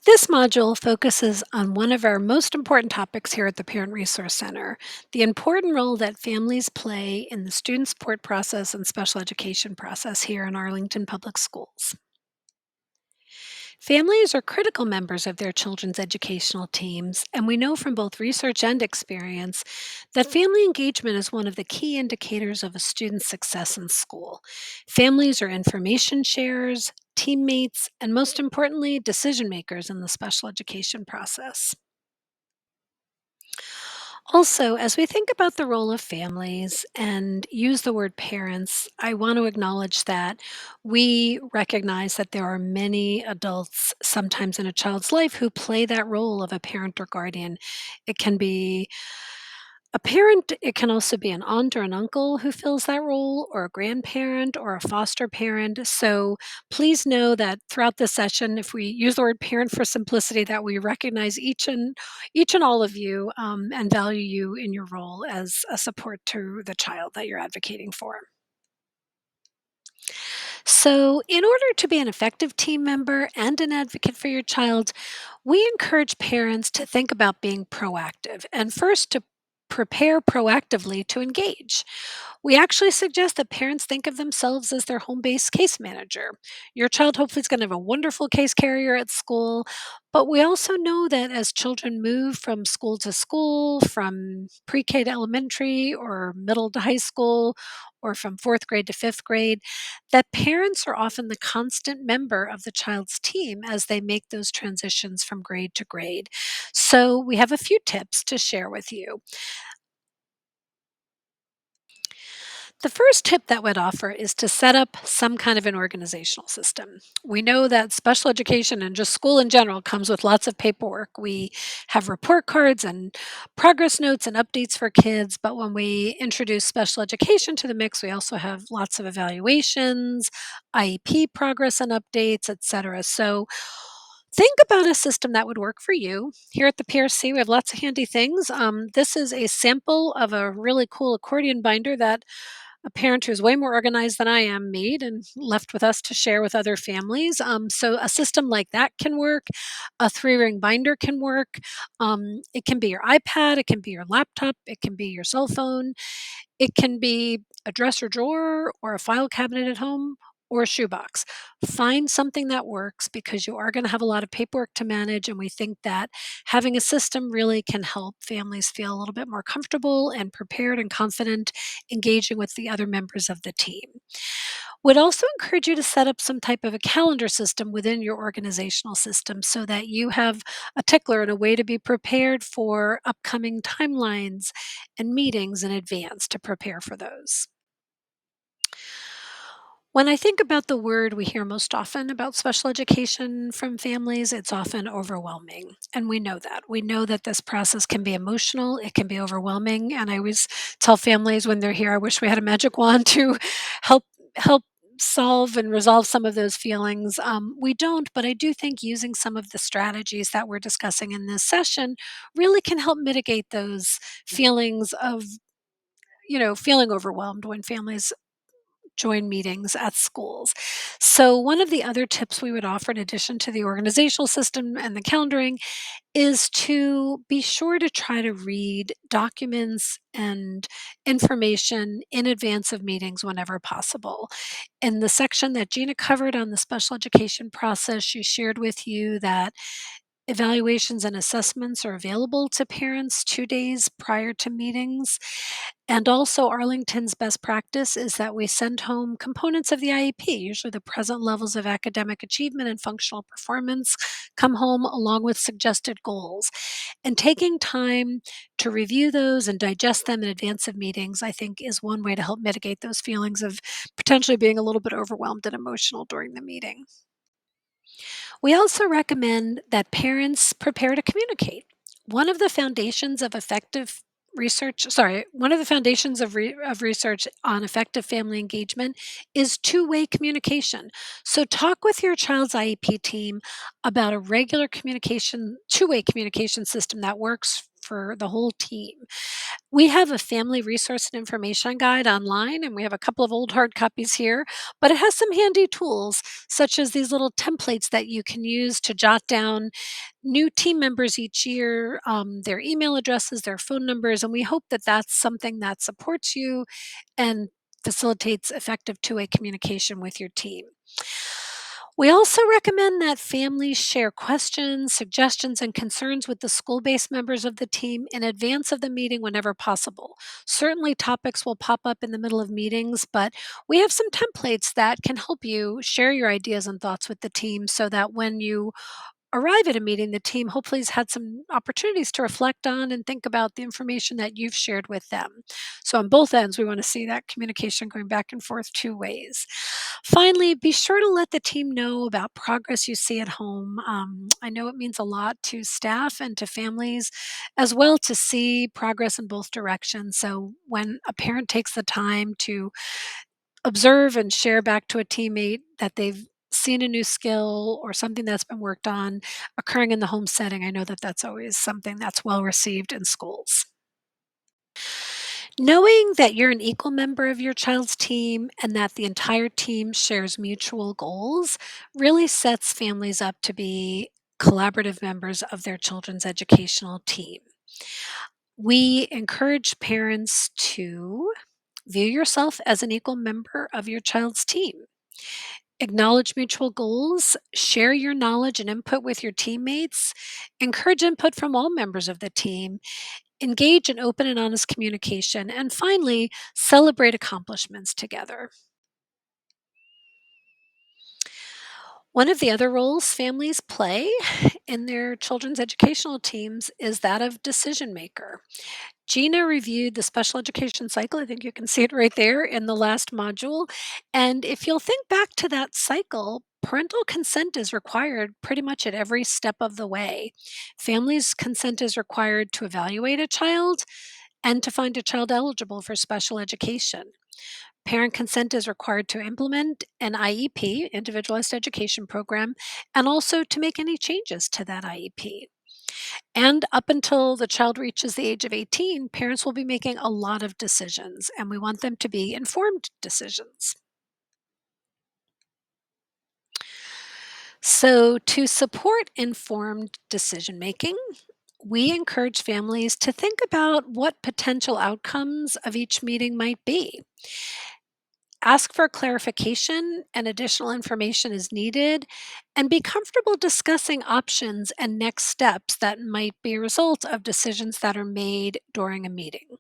This module focuses on one of our most important topics here at the Parent Resource Center, the important role that families play in the student support process and special education process here in Arlington Public Schools. Families are critical members of their children's educational teams, and we know from both research and experience that family engagement is one of the key indicators of a student's success in school. Families are information sharers, teammates, and most importantly, decision makers in the special education process. Also, as we think about the role of families and use the word parents, I want to acknowledge that we recognize that there are many adults, sometimes in a child's life, who play that role of a parent or guardian. It can be a parent, it can also be an aunt or an uncle who fills that role, or a grandparent or a foster parent. So please know that throughout this session, if we use the word parent for simplicity, that we recognize each and all of you and value you in your role as a support to the child that you're advocating for. So, in order to be an effective team member and an advocate for your child, we encourage parents to think about being proactive and first to prepare proactively to engage. We actually suggest that parents think of themselves as their home based case manager. Your child hopefully is going to have a wonderful case carrier at school, but we also know that as children move from school to school, from pre K to elementary or middle to high school, or from fourth grade to fifth grade, that parents are often the constant member of the child's team as they make those transitions from grade to grade. So, we have a few tips to share with you. The first tip that would offer is to set up some kind of an organizational system. We know that special education and just school in general comes with lots of paperwork. We have report cards and progress notes and updates for kids, but when we introduce special education to the mix, we also have lots of evaluations, IEP progress and updates, etc. So think about a system that would work for you. Here at the PRC, we have lots of handy things. This is a sample of a really cool accordion binder that a parent who's way more organized than I am made and left with us to share with other families. So a system like that can work. A three-ring binder can work. It can be your iPad, it can be your laptop, it can be your cell phone, it can be a dresser drawer or a file cabinet at home or a shoebox. Find something that works because you are going to have a lot of paperwork to manage. And we think that having a system really can help families feel a little bit more comfortable and prepared and confident engaging with the other members of the team. Would also encourage you to set up some type of a calendar system within your organizational system so that you have a tickler and a way to be prepared for upcoming timelines and meetings in advance to prepare for those. When I think about the word we hear most often about special education from families, it's often overwhelming. And we know that. We know that this process can be emotional, it can be overwhelming. And I always tell families when they're here, I wish we had a magic wand to help solve and resolve some of those feelings. We don't, but I do think using some of the strategies that we're discussing in this session really can help mitigate those feelings of, feeling overwhelmed when families join meetings at schools. So, one of the other tips we would offer, in addition to the organizational system and the calendaring, is to be sure to try to read documents and information in advance of meetings whenever possible. In the section that Gina covered on the special education process, she shared with you that evaluations and assessments are available to parents 2 days prior to meetings. And also, Arlington's best practice is that we send home components of the IEP, usually the present levels of academic achievement and functional performance, come home along with suggested goals. And taking time to review those and digest them in advance of meetings, I think, is one way to help mitigate those feelings of potentially being a little bit overwhelmed and emotional during the meeting. We also recommend that parents prepare to communicate. One of the foundations of effective one of the foundations of research on effective family engagement is two-way communication. So talk with your child's IEP team about a regular communication, two-way communication system that works for the whole team. We have a family resource and information guide online, and we have a couple of old hard copies here, but it has some handy tools, such as these little templates that you can use to jot down new team members each year, their email addresses, their phone numbers, and we hope that that's something that supports you and facilitates effective two-way communication with your team. We also recommend that families share questions, suggestions, and concerns with the school based members of the team in advance of the meeting whenever possible. Certainly, topics will pop up in the middle of meetings, but we have some templates that can help you share your ideas and thoughts with the team so that when you arrive at a meeting, the team hopefully has had some opportunities to reflect on and think about the information that you've shared with them. So, on both ends, we want to see that communication going back and forth two ways. Finally, be sure to let the team know about progress you see at home. I know it means a lot to staff and to families as well to see progress in both directions. So, when a parent takes the time to observe and share back to a teammate that they've seen a new skill or something that's been worked on occurring in the home setting, I know that that's always something that's well received in schools. Knowing that you're an equal member of your child's team and that the entire team shares mutual goals really sets families up to be collaborative members of their children's educational team. We encourage parents to view yourself as an equal member of your child's team. Acknowledge mutual goals, share your knowledge and input with your teammates, encourage input from all members of the team, engage in open and honest communication, and finally, celebrate accomplishments together. One of the other roles families play in their children's educational teams is that of decision maker. Gina reviewed the special education cycle. I think you can see it right there in the last module. And if you'll think back to that cycle, parental consent is required pretty much at every step of the way. Families' consent is required to evaluate a child and to find a child eligible for special education. Parent consent is required to implement an IEP, Individualized Education Program, and also to make any changes to that IEP. And up until the child reaches the age of 18, parents will be making a lot of decisions, and we want them to be informed decisions. So, to support informed decision making, we encourage families to think about what potential outcomes of each meeting might be. Ask for clarification and additional information is needed, and be comfortable discussing options and next steps that might be a result of decisions that are made during a meeting.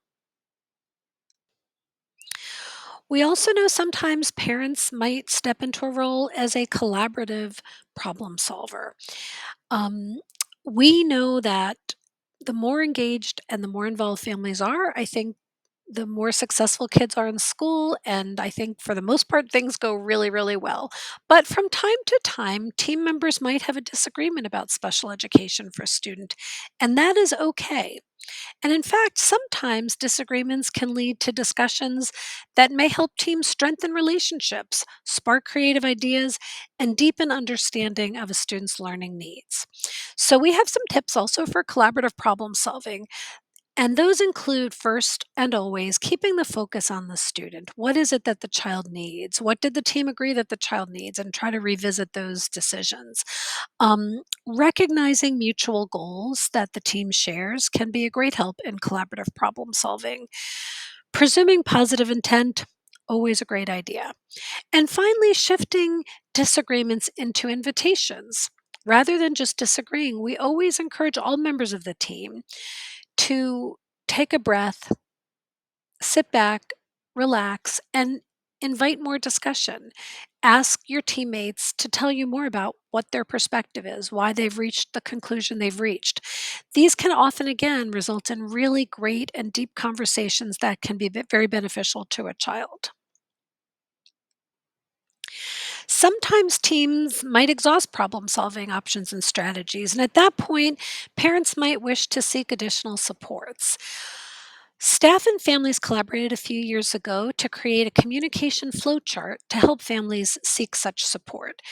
We also know sometimes parents might step into a role as a collaborative problem solver. Um, we know that the more engaged and the more involved families are, I think the more successful kids are in school. And I think for the most part, things go really, really well. But from time to time, team members might have a disagreement about special education for a student, and that is okay. And in fact, sometimes disagreements can lead to discussions that may help teams strengthen relationships, spark creative ideas, and deepen understanding of a student's learning needs. So, we have some tips also for collaborative problem solving. And those include first and always keeping the focus on the student. What is it that the child needs? What did the team agree that the child needs? And try to revisit those decisions. Recognizing mutual goals that the team shares can be a great help in collaborative problem solving. Presuming positive intent, always a great idea. And finally, shifting disagreements into invitations. Rather than just disagreeing, we always encourage all members of the team to take a breath, sit back, relax, and invite more discussion. Ask your teammates to tell you more about what their perspective is, why they've reached the conclusion they've reached. These can often, again, result in really great and deep conversations that can be very beneficial to a child. Sometimes teams might exhaust problem solving options and strategies, and at that point, parents might wish to seek additional supports. Staff and families collaborated a few years ago to create a communication flow chart to help families seek such support.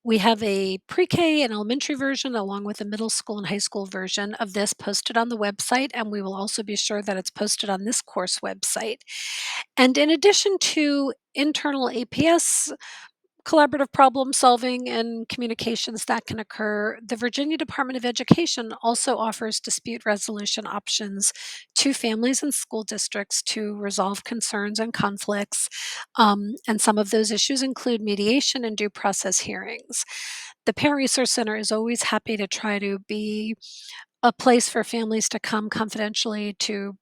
We have a pre K and elementary version, along with a middle school and high school version of this posted on the website, and we will also be sure that it's posted on this course website. And in addition to internal APS collaborative problem solving and communications that can occur, the Virginia Department of Education also offers dispute resolution options to families and school districts to resolve concerns and conflicts. And some of those issues include mediation and due process hearings. The Parent Resource Center is always happy to try to be a place for families to come confidentially to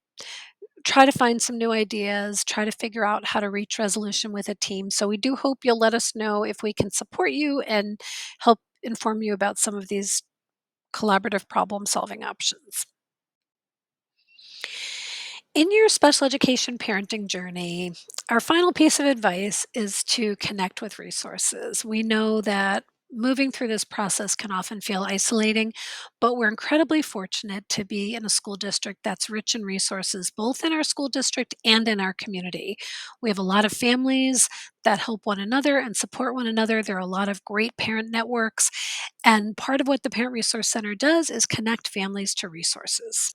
try to find some new ideas, try to figure out how to reach resolution with a team. So we do hope you'll let us know if we can support you and help inform you about some of these collaborative problem solving options. In your special education parenting journey, our final piece of advice is to connect with resources. We know that moving through this process can often feel isolating, but we're incredibly fortunate to be in a school district that's rich in resources, both in our school district and in our community. We have a lot of families that help one another and support one another. There are a lot of great parent networks, and part of what the Parent Resource Center does is connect families to resources.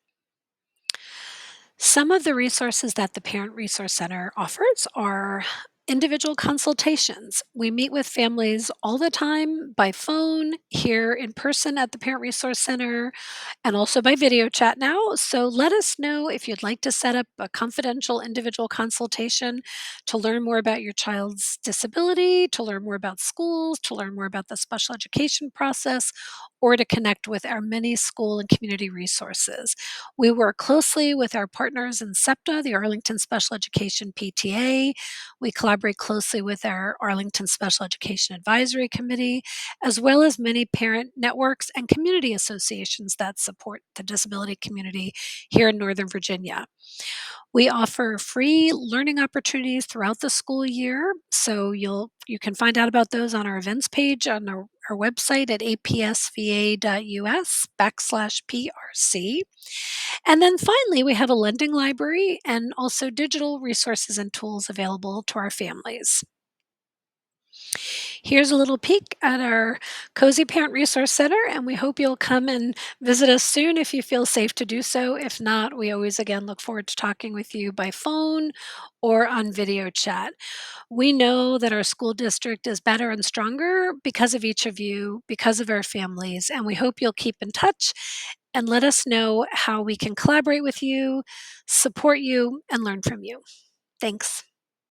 Some of the resources that the Parent Resource Center offers are individual consultations. We meet with families all the time by phone, here in person at the Parent Resource Center, and also by video chat now. So let us know if you'd like to set up a confidential individual consultation to learn more about your child's disability, to learn more about schools, to learn more about the special education process, or to connect with our many school and community resources. We work closely with our partners in SEPTA, the Arlington Special Education PTA. We collaborate closely with our Arlington Special Education Advisory Committee, as well as many parent networks and community associations that support the disability community here in Northern Virginia. We offer free learning opportunities throughout the school year, so you can find out about those on our events page on our website at apsva.us/PRC. And then finally, we have a lending library and also digital resources and tools available to our families. Here's a little peek at our cozy Parent Resource Center, and we hope you'll come and visit us soon if you feel safe to do so. If not, we always again look forward to talking with you by phone or on video chat. We know that our school district is better and stronger because of each of you, because of our families, and we hope you'll keep in touch and let us know how we can collaborate with you, support you, and learn from you. Thanks.